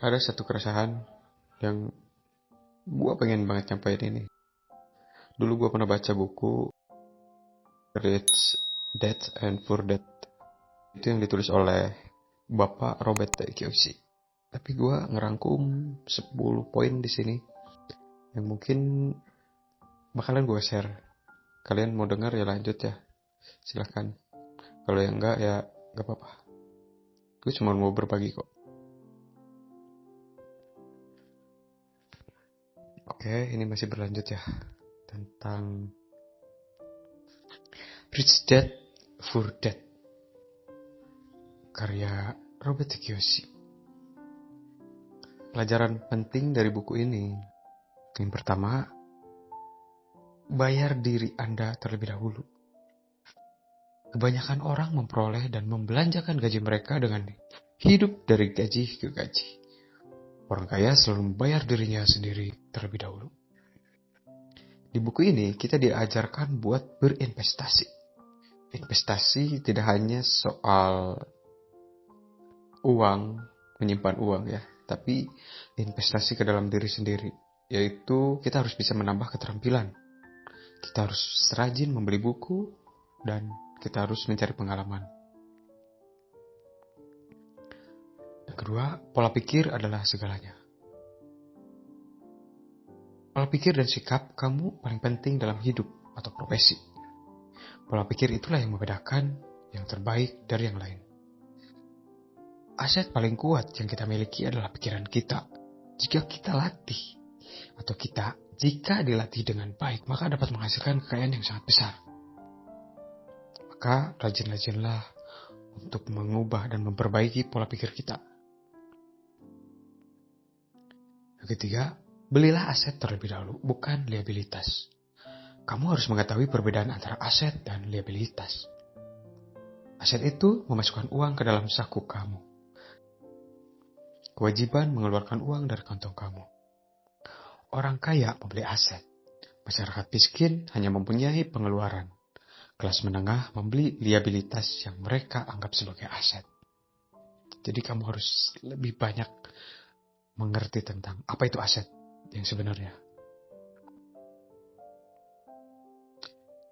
ada satu keresahan yang gue pengen banget nyampein ini. Dulu gue pernah baca buku Rich Dad and Poor Dad. Itu yang ditulis oleh Bapak Robert T. Kiyosaki. Tapi gue ngerangkum 10 poin di sini yang mungkin bakalan gue share. Kalian mau dengar ya lanjut ya, silahkan. Kalau yang enggak ya gak apa-apa. Gue cuma mau berbagi kok. Oke, ini masih berlanjut ya tentang Rich Dad Poor Dad karya Robert T. Kiyosaki. Pelajaran penting dari buku ini, yang pertama, bayar diri Anda terlebih dahulu. Kebanyakan orang memperoleh dan membelanjakan gaji mereka dengan hidup dari gaji ke gaji. Orang kaya selalu membayar dirinya sendiri terlebih dahulu. Di buku ini kita diajarkan buat berinvestasi. Investasi tidak hanya soal uang, menyimpan uang ya, tapi investasi ke dalam diri sendiri, yaitu kita harus bisa menambah keterampilan. Kita harus rajin membeli buku dan kita harus mencari pengalaman. Yang kedua, pola pikir adalah segalanya. Pola pikir dan sikap kamu paling penting dalam hidup atau profesi. Pola pikir itulah yang membedakan yang terbaik dari yang lain. Aset paling kuat yang kita miliki adalah pikiran kita. Jika kita latih atau jika dilatih dengan baik, maka dapat menghasilkan kekayaan yang sangat besar. Maka rajin-rajinlah untuk mengubah dan memperbaiki pola pikir kita. Yang ketiga, belilah aset terlebih dahulu, bukan liabilitas. Kamu harus mengetahui perbedaan antara aset dan liabilitas. Aset itu memasukkan uang ke dalam saku kamu. Kewajiban mengeluarkan uang dari kantong kamu. Orang kaya membeli aset. Masyarakat miskin hanya mempunyai pengeluaran. Kelas menengah membeli liabilitas yang mereka anggap sebagai aset. Jadi kamu harus lebih banyak mengerti tentang apa itu aset yang sebenarnya.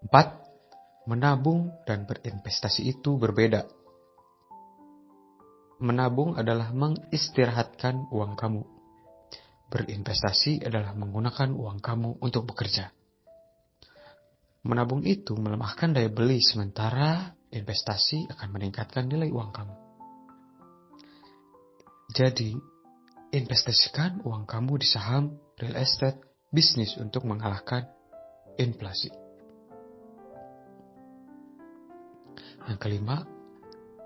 4. Menabung dan berinvestasi itu berbeda. Menabung adalah mengistirahatkan uang kamu. Berinvestasi adalah menggunakan uang kamu untuk bekerja. Menabung itu melemahkan daya beli, sementara investasi akan meningkatkan nilai uang kamu. Jadi, investasikan uang kamu di saham, real estate, bisnis untuk mengalahkan inflasi. Yang kelima,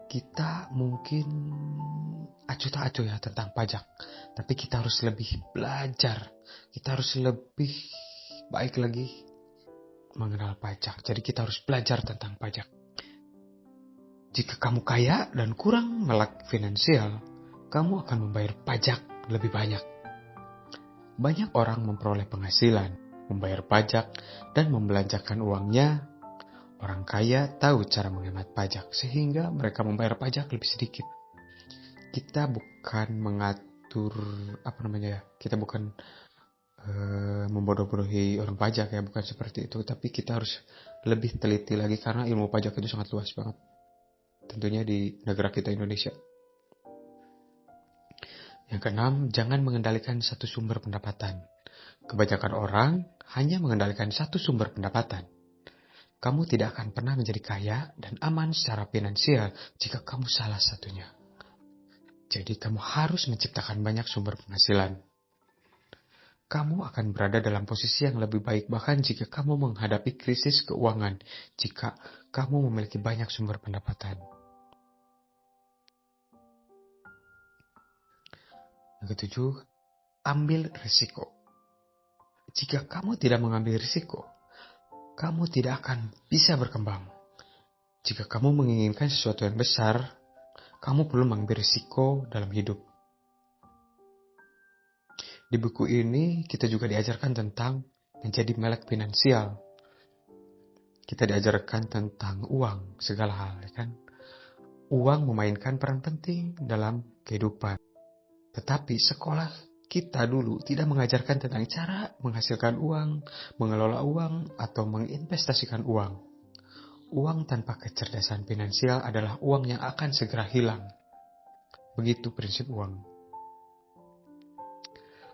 kita mungkin acuh tak acuh ya tentang pajak. Tapi kita harus lebih belajar. Kita harus lebih baik lagi mengenal pajak. Jadi kita harus belajar tentang pajak. Jika kamu kaya dan kurang melek finansial, kamu akan membayar pajak lebih banyak. Banyak orang memperoleh penghasilan, membayar pajak, dan membelanjakan uangnya. Orang kaya tahu cara menghemat pajak, sehingga mereka membayar pajak lebih sedikit. Kita bukan mengatur, kita bukan membodoh-bodohi orang pajak ya, bukan seperti itu. Tapi kita harus lebih teliti lagi karena ilmu pajak itu sangat luas banget. Tentunya di negara kita Indonesia. Yang keenam, jangan mengendalikan satu sumber pendapatan. Kebanyakan orang hanya mengendalikan satu sumber pendapatan. Kamu tidak akan pernah menjadi kaya dan aman secara finansial jika kamu salah satunya. Jadi kamu harus menciptakan banyak sumber penghasilan. Kamu akan berada dalam posisi yang lebih baik bahkan jika kamu menghadapi krisis keuangan jika kamu memiliki banyak sumber pendapatan. Yang ketujuh, ambil risiko. Jika kamu tidak mengambil risiko, kamu tidak akan bisa berkembang. Jika kamu menginginkan sesuatu yang besar, kamu perlu mengambil risiko dalam hidup. Di buku ini kita juga diajarkan tentang menjadi melek finansial. Kita diajarkan tentang uang, segala hal, kan? Uang memainkan peran penting dalam kehidupan. Tetapi sekolah kita dulu tidak mengajarkan tentang cara menghasilkan uang, mengelola uang, atau menginvestasikan uang. Uang tanpa kecerdasan finansial adalah uang yang akan segera hilang. Begitu prinsip uang.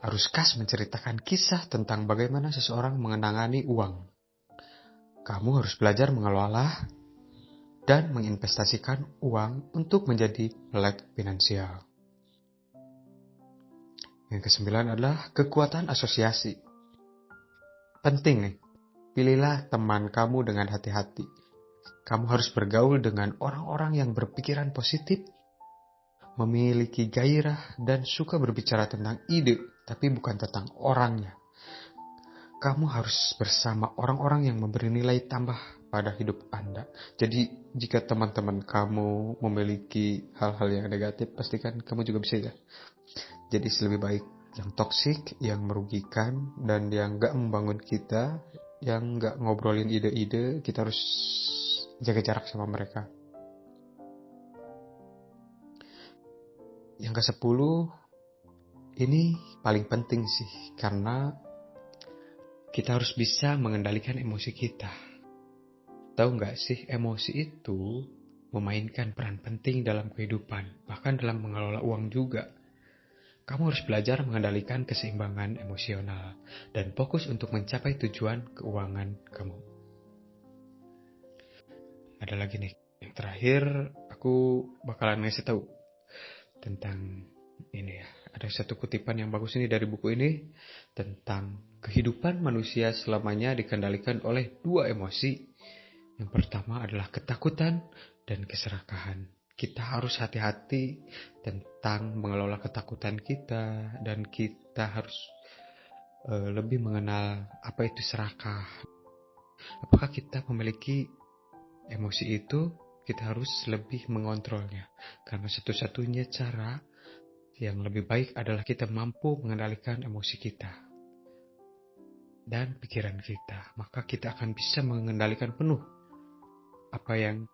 Arus kas menceritakan kisah tentang bagaimana seseorang mengenangani uang. Kamu harus belajar mengelola dan menginvestasikan uang untuk menjadi melek finansial. Yang kesembilan adalah kekuatan asosiasi. Penting nih, pilihlah teman kamu dengan hati-hati. Kamu harus bergaul dengan orang-orang yang berpikiran positif, memiliki gairah, dan suka berbicara tentang ide, tapi bukan tentang orangnya. Kamu harus bersama orang-orang yang memberi nilai tambah pada hidup Anda. Jadi jika teman-teman kamu memiliki hal-hal yang negatif, pastikan kamu juga bisa ya. Jadi lebih baik yang toksik, yang merugikan, dan yang gak membangun kita, yang gak ngobrolin ide-ide, kita harus jaga jarak sama mereka. Yang ke-10, ini paling penting sih, karena kita harus bisa mengendalikan emosi kita. Tahu nggak sih, emosi itu memainkan peran penting dalam kehidupan, bahkan dalam mengelola uang juga. Kamu harus belajar mengendalikan keseimbangan emosional dan fokus untuk mencapai tujuan keuangan kamu. Ada lagi nih, yang terakhir aku bakalan ngasih tahu tentang ini ya. Ada satu kutipan yang bagus ini dari buku ini tentang kehidupan manusia selamanya dikendalikan oleh dua emosi. Yang pertama adalah ketakutan dan keserakahan. Kita harus hati-hati tentang mengelola ketakutan kita, dan kita harus lebih mengenal apa itu serakah. Apakah kita memiliki emosi itu? Kita harus lebih mengontrolnya, karena satu-satunya cara yang lebih baik adalah kita mampu mengendalikan emosi kita dan pikiran kita. Maka kita akan bisa mengendalikan penuh apa yang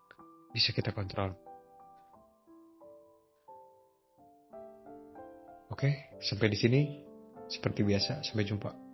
bisa kita kontrol. Oke, sampai di sini. Seperti biasa, sampai jumpa.